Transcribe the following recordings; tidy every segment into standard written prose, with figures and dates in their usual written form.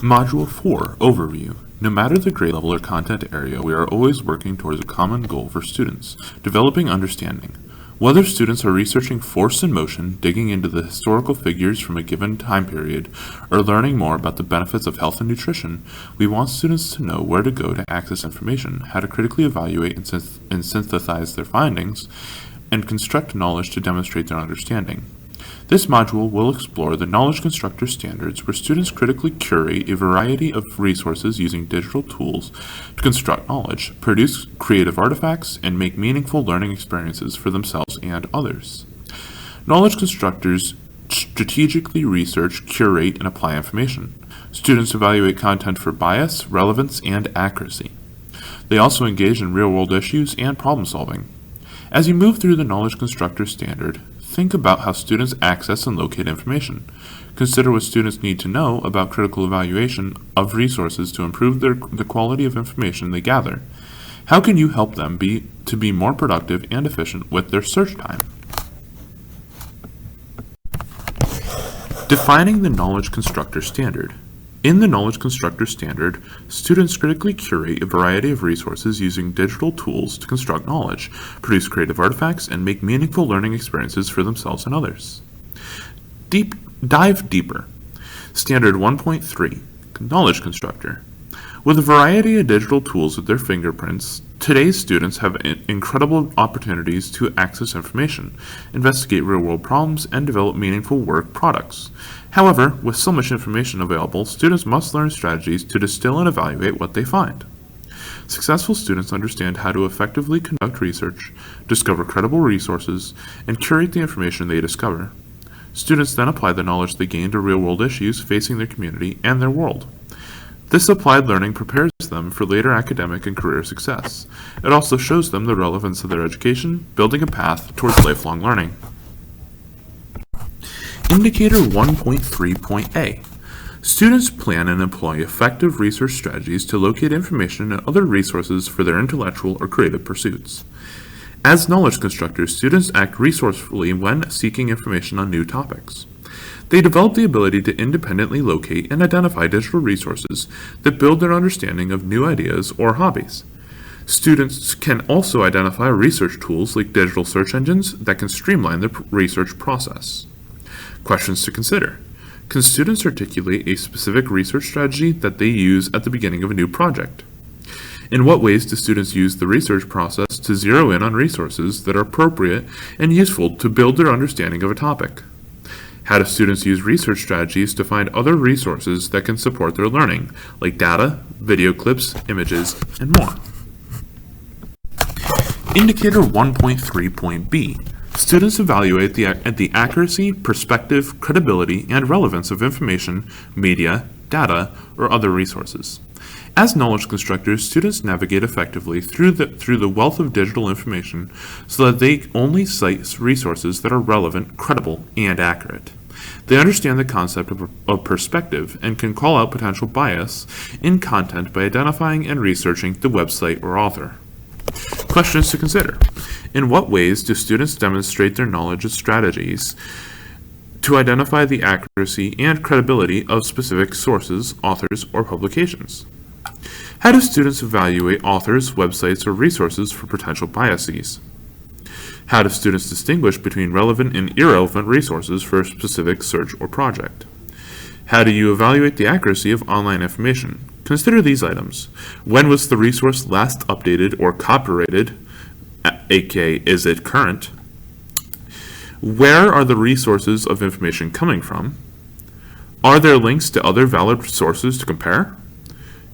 Module 4, Overview. No matter the grade level or content area, we are always working towards a common goal for students, developing understanding. Whether students are researching force and motion, digging into the historical figures from a given time period, or learning more about the benefits of health and nutrition, we want students to know where to go to access information, how to critically evaluate and synthesize their findings, and construct knowledge to demonstrate their understanding. This module will explore the Knowledge Constructor Standards, where students critically curate a variety of resources using digital tools to construct knowledge, produce creative artifacts, and make meaningful learning experiences for themselves and others. Knowledge constructors strategically research, curate, and apply information. Students evaluate content for bias, relevance, and accuracy. They also engage in real-world issues and problem solving. As you move through the Knowledge Constructor Standard, think about how students access and locate information. Consider what students need to know about critical evaluation of resources to improve the quality of information they gather. How can you help them be more productive and efficient with their search time? Defining the Knowledge Constructor Standard. In the Knowledge Constructor Standard, students critically curate a variety of resources using digital tools to construct knowledge, produce creative artifacts, and make meaningful learning experiences for themselves and others. Dive deeper. Standard 1.3, Knowledge Constructor. With a variety of digital tools at their fingerprints, today's students have incredible opportunities to access information, investigate real-world problems, and develop meaningful work products. However, with so much information available, students must learn strategies to distill and evaluate what they find. Successful students understand how to effectively conduct research, discover credible resources, and curate the information they discover. Students then apply the knowledge they gain to real-world issues facing their community and their world. This applied learning prepares them for later academic and career success. It also shows them the relevance of their education, building a path towards lifelong learning. Indicator 1.3.A. Students plan and employ effective research strategies to locate information and other resources for their intellectual or creative pursuits. As knowledge constructors, students act resourcefully when seeking information on new topics. They develop the ability to independently locate and identify digital resources that build their understanding of new ideas or hobbies. Students can also identify research tools like digital search engines that can streamline the research process. Questions to consider. Can students articulate a specific research strategy that they use at the beginning of a new project? In what ways do students use the research process to zero in on resources that are appropriate and useful to build their understanding of a topic? How do students use research strategies to find other resources that can support their learning, like data, video clips, images, and more? Indicator 1.3.B. Students evaluate the accuracy, perspective, credibility, and relevance of information, media, data, or other resources. As knowledge constructors, students navigate effectively through the wealth of digital information so that they only cite resources that are relevant, credible, and accurate. They understand the concept of perspective and can call out potential bias in content by identifying and researching the website or author. Questions to consider. In what ways do students demonstrate their knowledge of strategies to identify the accuracy and credibility of specific sources, authors, or publications? How do students evaluate authors, websites, or resources for potential biases? How do students distinguish between relevant and irrelevant resources for a specific search or project? How do you evaluate the accuracy of online information? Consider these items. When was the resource last updated or copyrighted, aka is it current? Where are the resources of information coming from? Are there links to other valid sources to compare?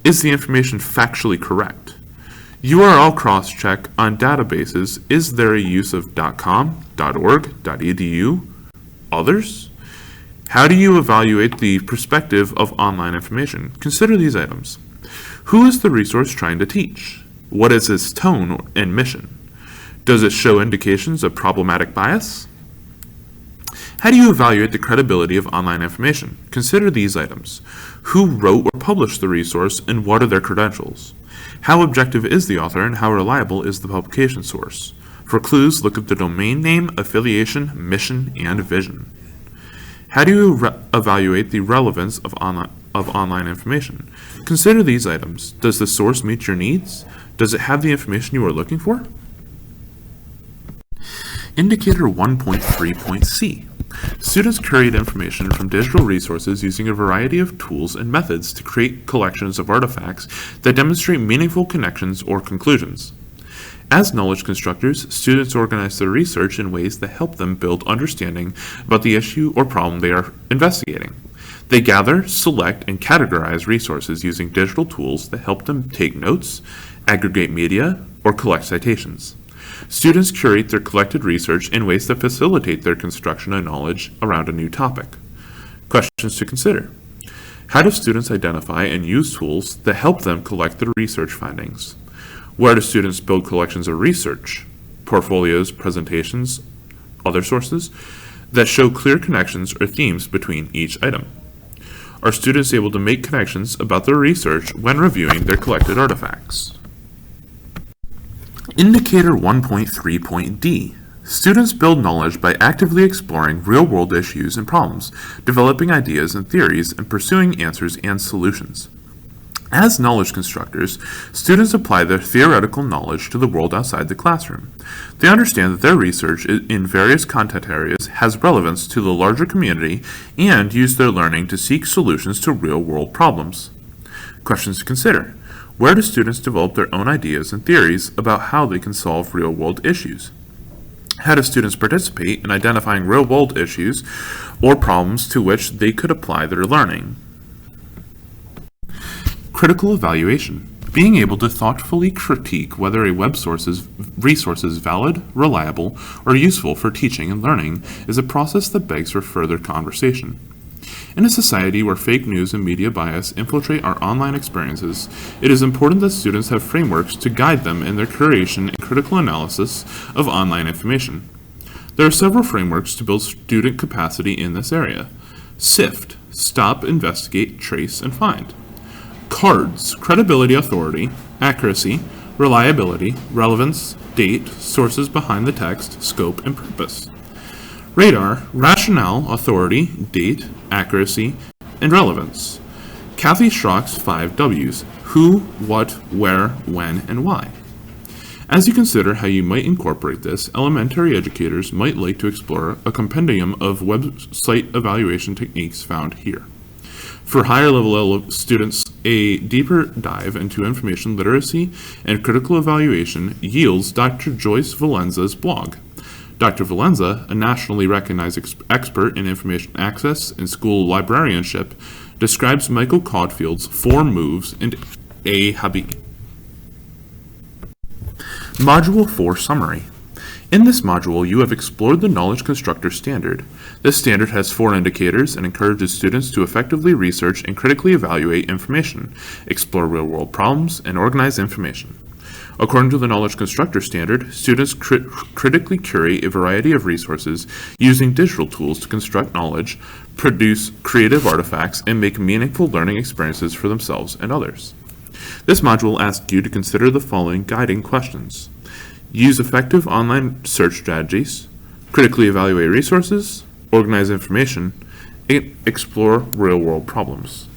Is the information factually correct? URL cross-check on databases. Is there a use of .com, .org, .edu, others? How do you evaluate the perspective of online information? Consider these items. Who is the resource trying to teach? What is its tone and mission? Does it show indications of problematic bias? How do you evaluate the credibility of online information? Consider these items. Who wrote or published the resource, and what are their credentials? How objective is the author, and how reliable is the publication source? For clues, look at the domain name, affiliation, mission, and vision. How do you evaluate the relevance of of online information. Consider these items. Does the source meet your needs? Does it have the information you are looking for? Indicator 1.3.C. Students curate information from digital resources using a variety of tools and methods to create collections of artifacts that demonstrate meaningful connections or conclusions. As knowledge constructors, students organize their research in ways that help them build understanding about the issue or problem they are investigating. They gather, select, and categorize resources using digital tools that help them take notes, aggregate media, or collect citations. Students curate their collected research in ways that facilitate their construction of knowledge around a new topic. Questions to consider. How do students identify and use tools that help them collect their research findings? Where do students build collections of research, portfolios, presentations, other sources, that show clear connections or themes between each item? Are students able to make connections about their research when reviewing their collected artifacts? Indicator 1.3.D. Students build knowledge by actively exploring real-world issues and problems, developing ideas and theories, and pursuing answers and solutions. As knowledge constructors, students apply their theoretical knowledge to the world outside the classroom. They understand that their research in various content areas has relevance to the larger community and use their learning to seek solutions to real-world problems. Questions to consider. Where do students develop their own ideas and theories about how they can solve real-world issues? How do students participate in identifying real-world issues or problems to which they could apply their learning? Critical evaluation. Being able to thoughtfully critique whether a resource is valid, reliable, or useful for teaching and learning is a process that begs for further conversation. In a society where fake news and media bias infiltrate our online experiences, it is important that students have frameworks to guide them in their curation and critical analysis of online information. There are several frameworks to build student capacity in this area. SIFT, Stop, Investigate, Trace, and Find. CARDS, Credibility, Authority, Accuracy, Reliability, Relevance, Date, Sources behind the text, Scope, and Purpose. RADAR, Rationale, Authority, Date, Accuracy, and Relevance. Kathy Schrock's 5 W's, Who, What, Where, When, and Why. As you consider how you might incorporate this, elementary educators might like to explore a compendium of website evaluation techniques found here. For higher level students, a deeper dive into information literacy and critical evaluation yields Dr. Joyce Valenza's blog. Dr. Valenza, a nationally recognized expert in information access and school librarianship, describes Michael Caulfield's 4 moves in A Hubby. Module 4 Summary. In this module, you have explored the Knowledge Constructor Standard. This standard has 4 indicators and encourages students to effectively research and critically evaluate information, explore real-world problems, and organize information. According to the Knowledge Constructor Standard, students critically curate a variety of resources using digital tools to construct knowledge, produce creative artifacts, and make meaningful learning experiences for themselves and others. This module asks you to consider the following guiding questions. Use effective online search strategies, critically evaluate resources, organize information, and explore real-world problems.